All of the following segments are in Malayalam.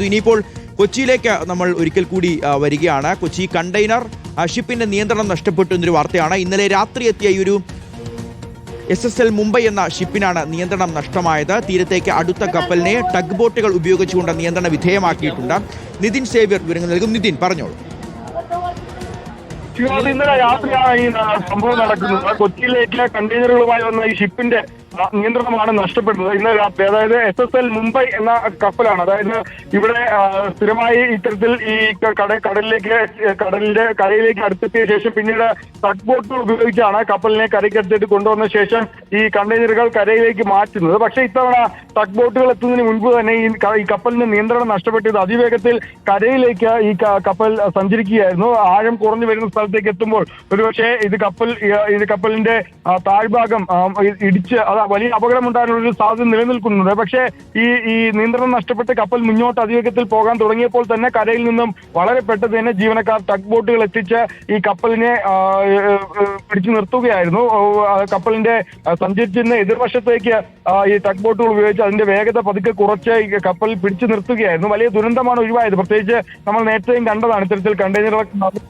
ഇനിയിപ്പോൾ കൊച്ചിയിലേക്ക് നമ്മൾ ഒരിക്കൽ കൂടി വരികയാണ്. കൊച്ചി കണ്ടെയ്നർ ഷിപ്പിന്റെ നിയന്ത്രണം നഷ്ടപ്പെട്ടു എന്നൊരു വാർത്തയാണ്. ഇന്നലെ രാത്രി എത്തിയ ഈ ഒരു SSL മുംബൈ എന്ന ഷിപ്പിനാണ് നിയന്ത്രണം നഷ്ടമായത്. തീരത്തേക്ക് അടുത്ത കപ്പലിനെ ടഗ് ബോട്ടുകൾ ഉപയോഗിച്ചുകൊണ്ട് നിയന്ത്രണ വിധേയമാക്കിയിട്ടുണ്ട്. നിതിൻ സേവ്യർ വിവരങ്ങൾ നൽകും. നിതിൻ പറഞ്ഞോളൂ. ഇന്നലെ രാത്രിയാണ് ഈ സംഭവം നടക്കുന്നത്. കൊച്ചിയിലേക്ക് കണ്ടെയ്നറുകളുമായി വന്ന ഈ ഷിപ്പിന്റെ നിയന്ത്രണമാണ് നഷ്ടപ്പെടുന്നത് ഇന്നലെ രാത്രി. അതായത് SSL മുംബൈ എന്ന കപ്പലാണ്. അതായത് ഇവിടെ സ്ഥിരമായി ഇത്തരത്തിൽ ഈ കരയിലേക്ക് അടുത്തെത്തിയ ശേഷം പിന്നീട് ടഗ് ബോട്ടുകൾ ഉപയോഗിച്ചാണ് കപ്പലിനെ കരയ്ക്കടുത്തേക്ക് കൊണ്ടുവന്ന ശേഷം ഈ കണ്ടെയ്നറുകൾ കരയിലേക്ക് മാറ്റുന്നത്. പക്ഷേ ഇത്തവണ ടഗ് ബോട്ടുകൾ എത്തുന്നതിന് മുൻപ് തന്നെ ഈ കപ്പലിന്റെ നിയന്ത്രണം നഷ്ടപ്പെട്ടത് അതിവേഗത്തിൽ കരയിലേക്ക് ഈ കപ്പൽ സഞ്ചരിക്കുകയായിരുന്നു. ആഴം കുറഞ്ഞു വരുന്ന സ്ഥലത്തേക്ക് എത്തുമ്പോൾ ഒരുപക്ഷെ ഇത് കപ്പലിന്റെ താഴ്ഭാഗം ഇടിച്ച് വലിയ അപകടമുണ്ടാകാനുള്ള ഒരു സാധ്യത നിലനിൽക്കുന്നുണ്ട്. പക്ഷേ ഈ നിയന്ത്രണം നഷ്ടപ്പെട്ട് കപ്പൽ മുന്നോട്ട് അതിവേഗത്തിൽ പോകാൻ തുടങ്ങിയപ്പോൾ തന്നെ കരയിൽ നിന്നും വളരെ പെട്ടെന്ന് തന്നെ ജീവനക്കാർ ടഗ് ബോട്ടുകൾ എത്തിച്ച് ഈ കപ്പലിനെ പിടിച്ചു നിർത്തുകയായിരുന്നു. കപ്പലിന്റെ സഞ്ചരിച്ചിരുന്ന എതിർവശത്തേക്ക് ഈ ടഗ് ബോട്ടുകൾ ഉപയോഗിച്ച് അതിന്റെ വേഗത പതുക്കെ കുറച്ച് ഈ കപ്പൽ പിടിച്ചു നിർത്തുകയായിരുന്നു. വലിയ ദുരന്തമാണ് ഒഴിവായത്. പ്രത്യേകിച്ച് നമ്മൾ നേരത്തെയും കണ്ടതാണ് ഇത്തരത്തിൽ കണ്ടെയ്നറുകൾ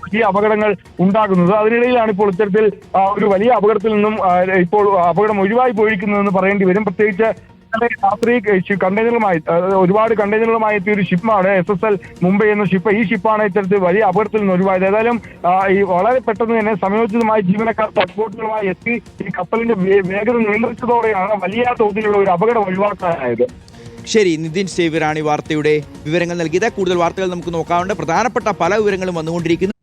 വലിയ അപകടങ്ങൾ ഉണ്ടാകുന്നത്. അതിനിടയിലാണ് ഇപ്പോൾ ഇത്തരത്തിൽ ഒരു വലിയ അപകടത്തിൽ നിന്നും ഇപ്പോൾ അപകടം ഒഴിവായി പോയിരിക്കുന്നതെന്ന് പറയേണ്ടി വരും. പ്രത്യേകിച്ച് രാത്രി ഒരുപാട് കണ്ടെയ്നറുകളുമായി എത്തിയ ഒരു ഷിപ്പാണ് SSL മുംബൈ എന്ന ഷിപ്പ്. ഈ ഷിപ്പാണ് ഇത്തരത്തിൽ വലിയ അപകടത്തിൽ നിന്ന് ഒഴിവായത്. ഏതായാലും ഈ വളരെ പെട്ടെന്ന് തന്നെ സമയോചിതമായി ജീവനക്കാർ ടഗ് ബോട്ടുകളുമായി എത്തി ഈ കപ്പലിന്റെ വേഗത നിയന്ത്രിച്ചതോടെയാണ് വലിയ തോതിലുള്ള ഒരു അപകടം ഒഴിവാക്കാനായത്. ശരി, നിതിൻ സേവ്യറാണ് ഈ വാർത്തയുടെ വിവരങ്ങൾ നൽകിയത്. കൂടുതൽ വാർത്തകൾ നമുക്ക് നോക്കാറുണ്ട്. പ്രധാനപ്പെട്ട പല വിവരങ്ങളും വന്നുകൊണ്ടിരിക്കുന്നു.